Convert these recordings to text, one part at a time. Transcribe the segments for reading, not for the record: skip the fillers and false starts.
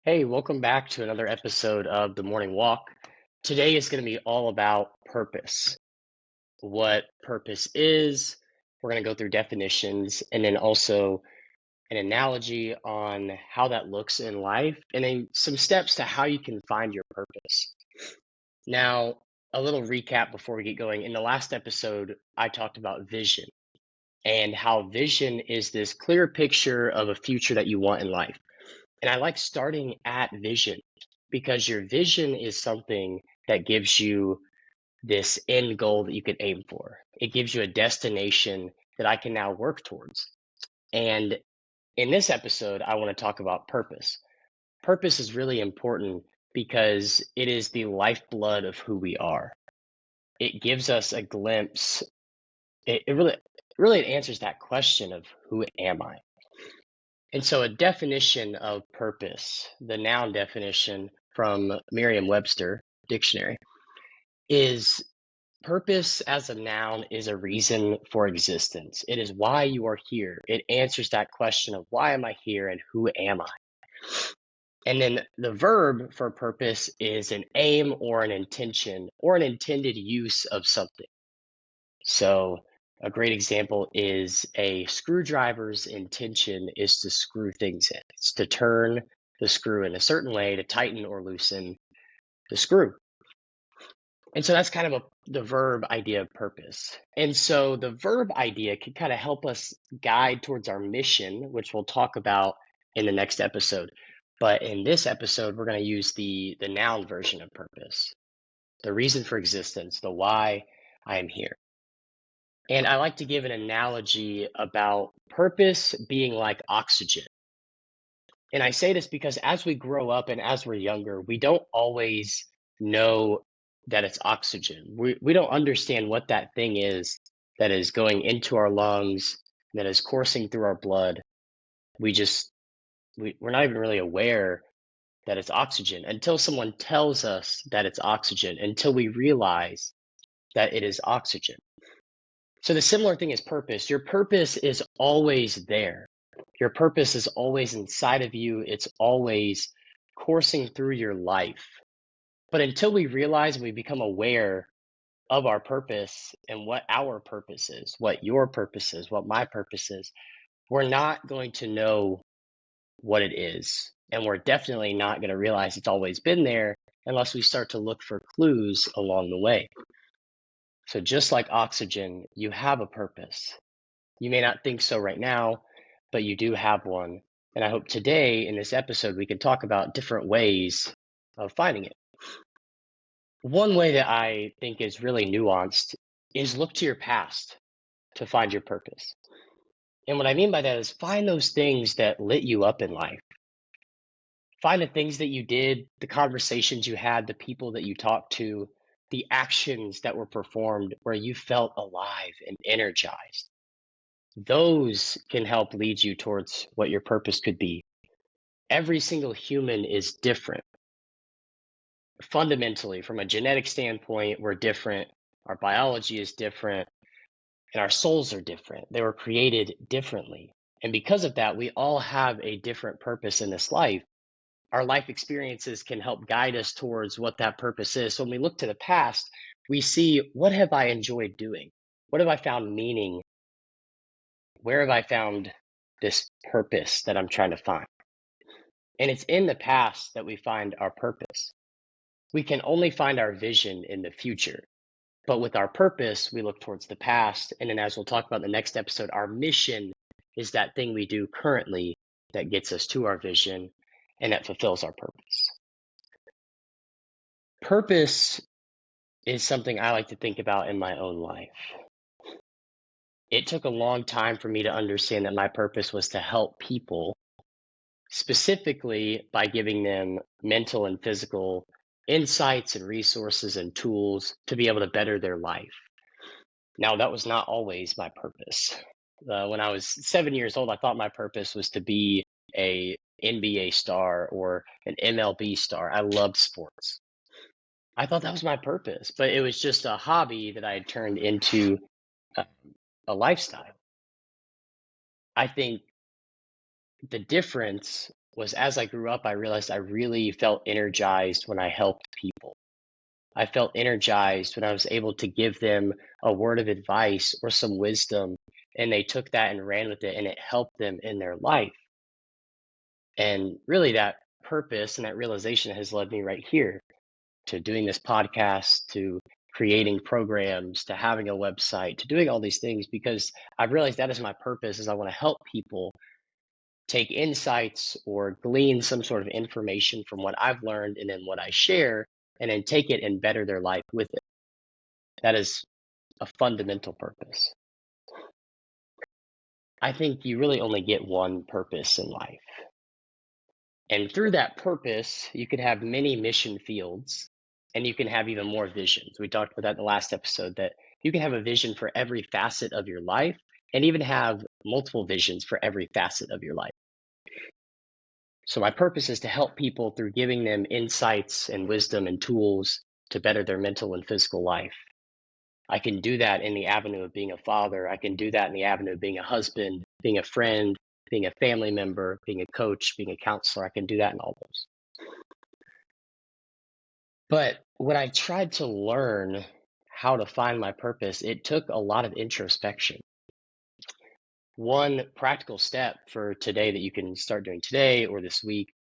Hey, welcome back to another episode of The Morning Walk. Today is going to be all about purpose, what purpose is. We're going to go through definitions and then also an analogy on how that looks in life, and then some steps to how you can find your purpose. Now, a little recap before we get going. In the last episode, I talked about vision and how vision is this clear picture of a future that you want in life. And I like starting at vision because your vision is something that gives you this end goal that you can aim for. It gives you a destination that I can now work towards. And in this episode, I want to talk about purpose. Purpose is really important because it is the lifeblood of who we are. It gives us a glimpse. It really it answers that question of who am I? And so a definition of purpose, the noun definition from Merriam-Webster dictionary, is purpose as a noun is a reason for existence. It is why you are here. It answers that question of why am I here and who am I? And then the verb for purpose is an aim or an intention or an intended use of something. So a great example is a screwdriver's intention is to screw things in. It's to turn the screw in a certain way to tighten or loosen the screw. And so that's kind of the verb idea of purpose. And so the verb idea can kind of help us guide towards our mission, which we'll talk about in the next episode. But in this episode, we're going to use the noun version of purpose, the reason for existence, the why I am here. And I like to give an analogy about purpose being like oxygen. And I say this because as we grow up and as we're younger, we don't always know that it's oxygen. We don't understand what that thing is that is going into our lungs, that is coursing through our blood. We just we're not even really aware that it's oxygen until someone tells us that it's oxygen, until we realize that it is oxygen. So the similar thing is purpose. Your purpose is always there. Your purpose is always inside of you. It's always coursing through your life. But until we realize and we become aware of our purpose and what our purpose is, what your purpose is, what my purpose is, we're not going to know what it is. And we're definitely not going to realize it's always been there unless we start to look for clues along the way. So just like oxygen, you have a purpose. You may not think so right now, but you do have one. And I hope today in this episode we can talk about different ways of finding it. One way that I think is really nuanced is look to your past to find your purpose. And what I mean by that is find those things that lit you up in life. Find the things that you did, the conversations you had, the people that you talked to, the actions that were performed where you felt alive and energized. Those can help lead you towards what your purpose could be. Every single human is different. Fundamentally, from a genetic standpoint, we're different. Our biology is different, and our souls are different. They were created differently. And because of that, we all have a different purpose in this life. Our life experiences can help guide us towards what that purpose is. So when we look to the past, we see, what have I enjoyed doing? What have I found meaning? Where have I found this purpose that I'm trying to find? And it's in the past that we find our purpose. We can only find our vision in the future. But with our purpose, we look towards the past. And then, as we'll talk about in the next episode, our mission is that thing we do currently that gets us to our vision and that fulfills our purpose. Purpose is something I like to think about in my own life. It took a long time for me to understand that my purpose was to help people, specifically by giving them mental and physical insights and resources and tools to be able to better their life. Now, that was not always my purpose. When I was 7 years old, I thought my purpose was to be a NBA star or an MLB star. I loved sports. I thought that was my purpose, but it was just a hobby that I had turned into a, a lifestyle. I think the difference was as I grew up, I realized I really felt energized when I helped people. I felt energized when I was able to give them a word of advice or some wisdom, and they took that and ran with it, and it helped them in their life. And really, that purpose and that realization has led me right here to doing this podcast, to creating programs, to having a website, to doing all these things because I've realized that is my purpose is I want to help people take insights or glean some sort of information from what I've learned and then what I share and then take it and better their life with it. That is a fundamental purpose. I think you really only get one purpose in life. And through that purpose, you could have many mission fields and you can have even more visions. We talked about that in the last episode that you can have a vision for every facet of your life and even have multiple visions for every facet of your life. So my purpose is to help people through giving them insights and wisdom and tools to better their mental and physical life. I can do that in the avenue of being a father. I can do that in the avenue of being a husband, being a friend, being a family member, being a coach, being a counselor. I can do that in all those. But when I tried to learn how to find my purpose, it took a lot of introspection. One practical step for today that you can start doing today or this week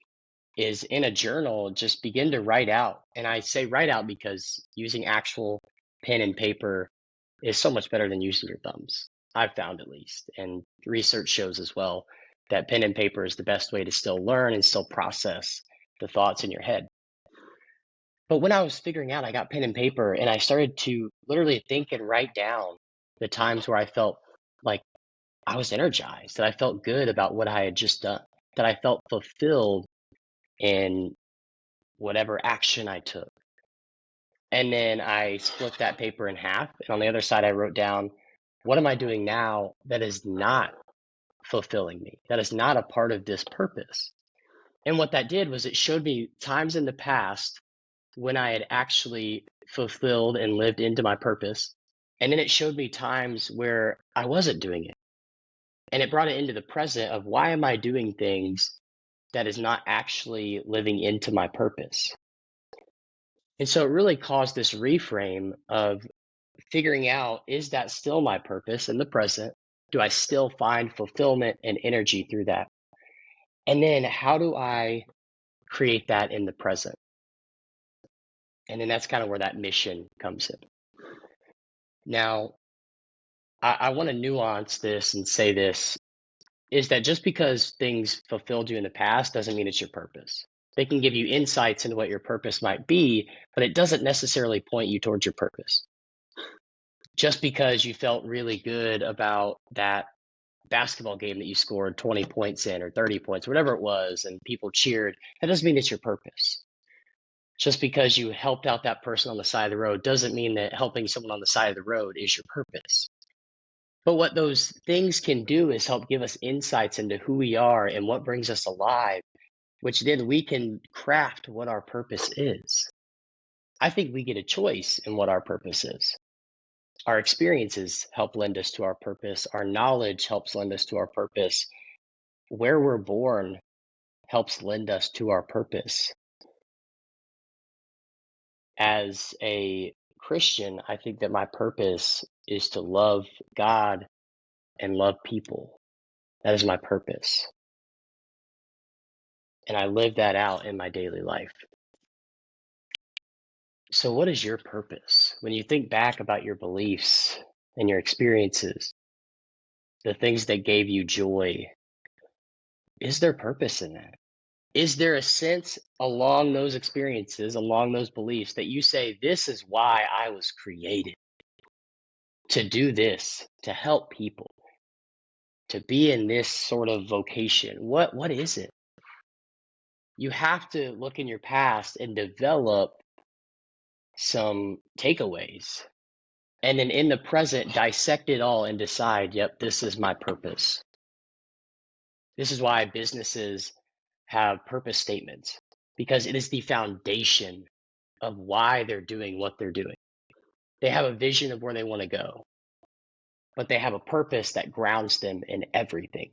is in a journal, just begin to write out. And I say write out because using actual pen and paper is so much better than using your thumbs. I've found at least. And research shows as well that pen and paper is the best way to still learn and still process the thoughts in your head. But when I was figuring out, I got pen and paper and I started to literally think and write down the times where I felt like I was energized, that I felt good about what I had just done, that I felt fulfilled in whatever action I took. And then I split that paper in half. And on the other side, I wrote down, what am I doing now that is not fulfilling me, that is not a part of this purpose? And what that did was it showed me times in the past when I had actually fulfilled and lived into my purpose. And then it showed me times where I wasn't doing it. And it brought it into the present of why am I doing things that is not actually living into my purpose? And so it really caused this reframe of figuring out, is that still my purpose in the present? Do I still find fulfillment and energy through that? And then how do I create that in the present? And then that's kind of where that mission comes in. Now, I want to nuance this and say this is that just because things fulfilled you in the past doesn't mean it's your purpose. They can give you insights into what your purpose might be, but it doesn't necessarily point you towards your purpose. Just because you felt really good about that basketball game that you scored 20 points in or 30 points, whatever it was, and people cheered, that doesn't mean it's your purpose. Just because you helped out that person on the side of the road doesn't mean that helping someone on the side of the road is your purpose. But what those things can do is help give us insights into who we are and what brings us alive, which then we can craft what our purpose is. I think we get a choice in what our purpose is. Our experiences help lend us to our purpose. Our knowledge helps lend us to our purpose. Where we're born helps lend us to our purpose. As a Christian, I think that my purpose is to love God and love people. That is my purpose. And I live that out in my daily life. So, what is your purpose? When you think back about your beliefs and your experiences, the things that gave you joy, is there purpose in that? Is there a sense along those experiences, along those beliefs, that you say, this is why I was created to do this, to help people, to be in this sort of vocation? What is it? You have to look in your past and develop some takeaways. And then in the present, dissect it all and decide, yep, this is my purpose. This is why businesses have purpose statements, because it is the foundation of why they're doing what they're doing. They have a vision of where they want to go, but they have a purpose that grounds them in everything.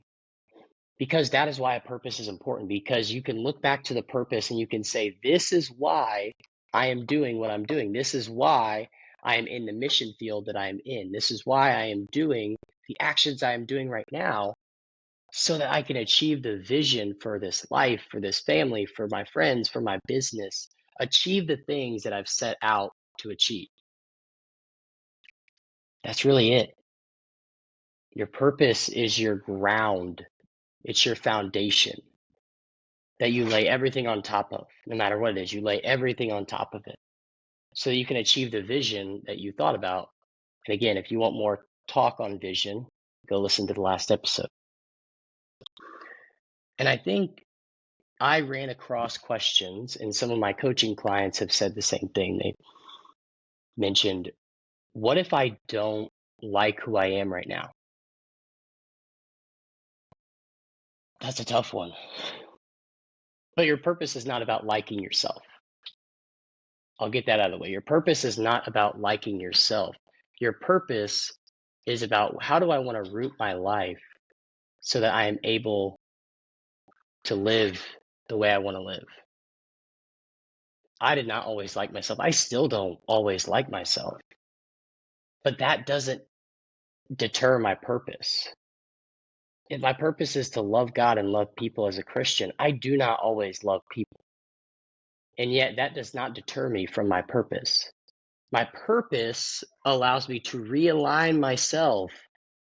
Because that is why a purpose is important, because you can look back to the purpose and you can say, this is why I am doing what I'm doing. This is why I am in the mission field that I am in. This is why I am doing the actions I am doing right now so that I can achieve the vision for this life, for this family, for my friends, for my business, achieve the things that I've set out to achieve. That's really it. Your purpose is your ground. It's your foundation that you lay everything on top of. No matter what it is, you lay everything on top of it so that you can achieve the vision that you thought about. And again, if you want more talk on vision, go listen to the last episode. And I think I ran across questions, and some of my coaching clients have said the same thing. They mentioned, what if I don't like who I am right now? That's a tough one. But your purpose is not about liking yourself. I'll get that out of the way. Your purpose is not about liking yourself. Your purpose is about, how do I want to root my life so that I am able to live the way I want to live? I did not always like myself. I still don't always like myself. But that doesn't deter my purpose. If my purpose is to love God and love people as a Christian, I do not always love people. And yet that does not deter me from my purpose. My purpose allows me to realign myself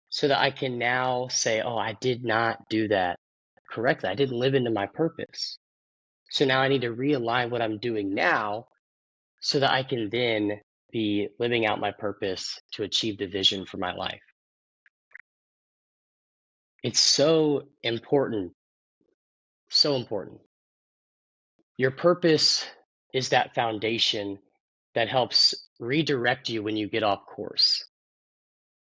so that I can now say, oh, I did not do that correctly. I didn't live into my purpose. So now I need to realign what I'm doing now so that I can then be living out my purpose to achieve the vision for my life. It's so important. So important. Your purpose is that foundation that helps redirect you when you get off course.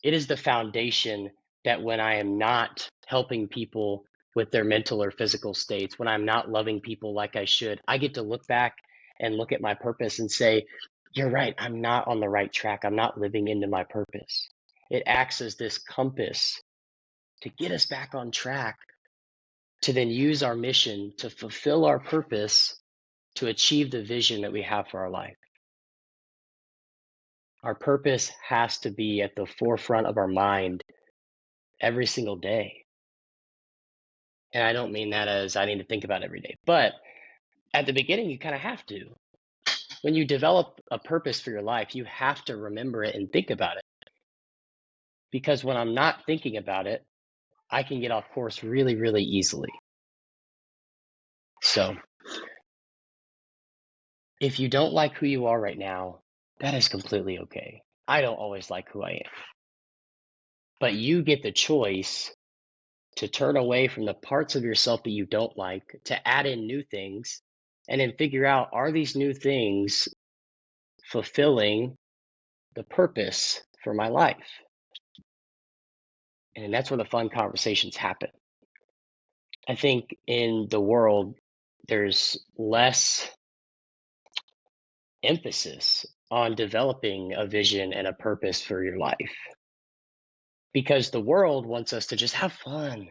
It is the foundation that when I am not helping people with their mental or physical states, when I'm not loving people like I should, I get to look back and look at my purpose and say, you're right, I'm not on the right track. I'm not living into my purpose. It acts as this compass to get us back on track, to then use our mission to fulfill our purpose, to achieve the vision that we have for our life. Our purpose has to be at the forefront of our mind every single day. And I don't mean that as I need to think about it every day, but at the beginning, you kind of have to. When you develop a purpose for your life, you have to remember it and think about it. Because when I'm not thinking about it, I can get off course really, really easily. So if you don't like who you are right now, that is completely okay. I don't always like who I am. But you get the choice to turn away from the parts of yourself that you don't like, to add in new things, and then figure out, are these new things fulfilling the purpose for my life? And that's where the fun conversations happen. I think in the world, there's less emphasis on developing a vision and a purpose for your life because the world wants us to just have fun.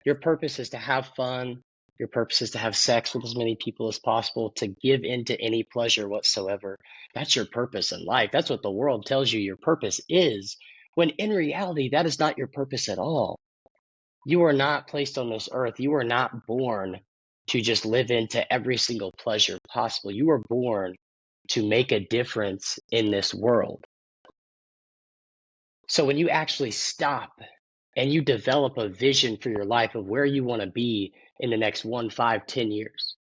Your purpose is to have fun. Your purpose is to have sex with as many people as possible, to give into any pleasure whatsoever. That's your purpose in life. That's what the world tells you your purpose is, when in reality, that is not your purpose at all. You are not placed on this earth. You are not born to just live into every single pleasure possible. You are born to make a difference in this world. So when you actually stop and you develop a vision for your life of where you want to be in the next 1, 5, 10 years,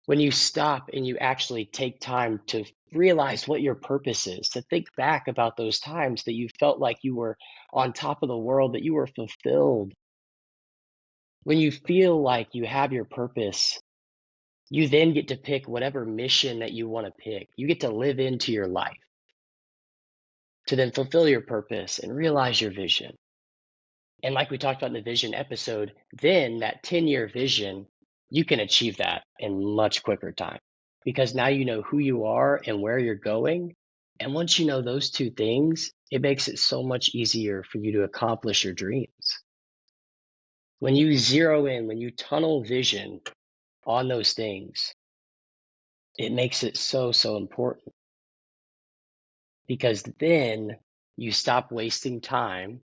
when you stop and you actually take time to realize what your purpose is, to think back about those times that you felt like you were on top of the world, that you were fulfilled, when you feel like you have your purpose, you then get to pick whatever mission that you want to pick. You get to live into your life to then fulfill your purpose and realize your vision. And like we talked about in the vision episode, then that 10-year vision, you can achieve that in much quicker time because now you know who you are and where you're going. And once you know those two things, it makes it so much easier for you to accomplish your dreams. When you zero in, when you tunnel vision on those things, it makes it so, so important, because then you stop wasting time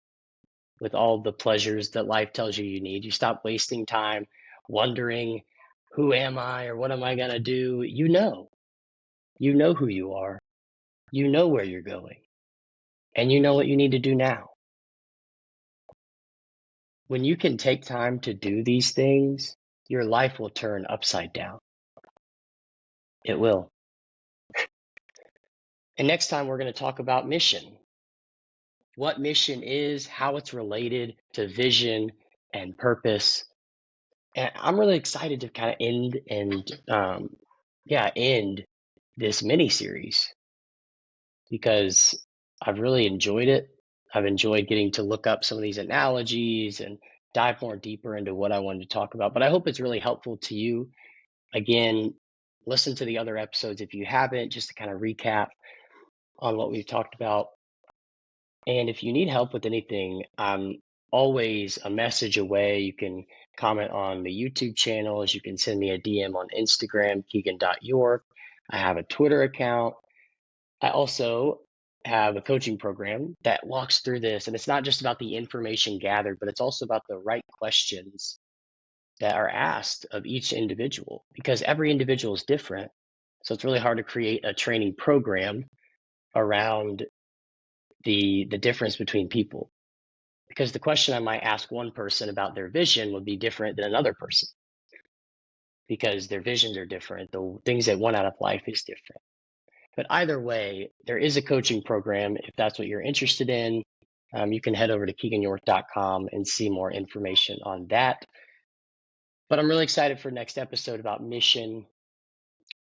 with all the pleasures that life tells you need. You stop wasting time wondering, who am I or what am I going to do? You know who you are. You know where you're going, and you know what you need to do now. When you can take time to do these things, your life will turn upside down. It will. And next time we're going to talk about mission. What mission is, how it's related to vision and purpose. And I'm really excited to kind of end this mini series, because I've really enjoyed it. I've enjoyed getting to look up some of these analogies and dive more deeper into what I wanted to talk about. But I hope it's really helpful to you. Again, listen to the other episodes if you haven't, just to kind of recap on what we've talked about. And if you need help with anything, I'm always a message away. You can comment on the YouTube channels. You can send me a DM on Instagram, Keegan.York. I have a Twitter account. I also have a coaching program that walks through this. And it's not just about the information gathered, but it's also about the right questions that are asked of each individual, because every individual is different. So it's really hard to create a training program around the difference between people, because the question I might ask one person about their vision would be different than another person, because their visions are different. The things they want out of life is different. But either way, there is a coaching program. If that's what you're interested in, you can head over to KeeganYork.com and see more information on that. But I'm really excited for next episode about mission.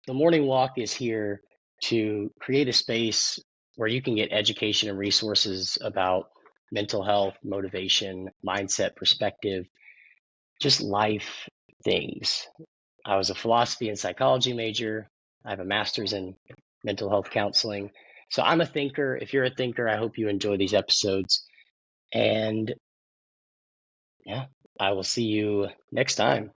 The Morning Walk is here to create a space where you can get education and resources about mental health, motivation, mindset, perspective, just life things. I was a philosophy and psychology major. I have a master's in mental health counseling. So I'm a thinker. If you're a thinker, I hope you enjoy these episodes. And yeah, I will see you next time.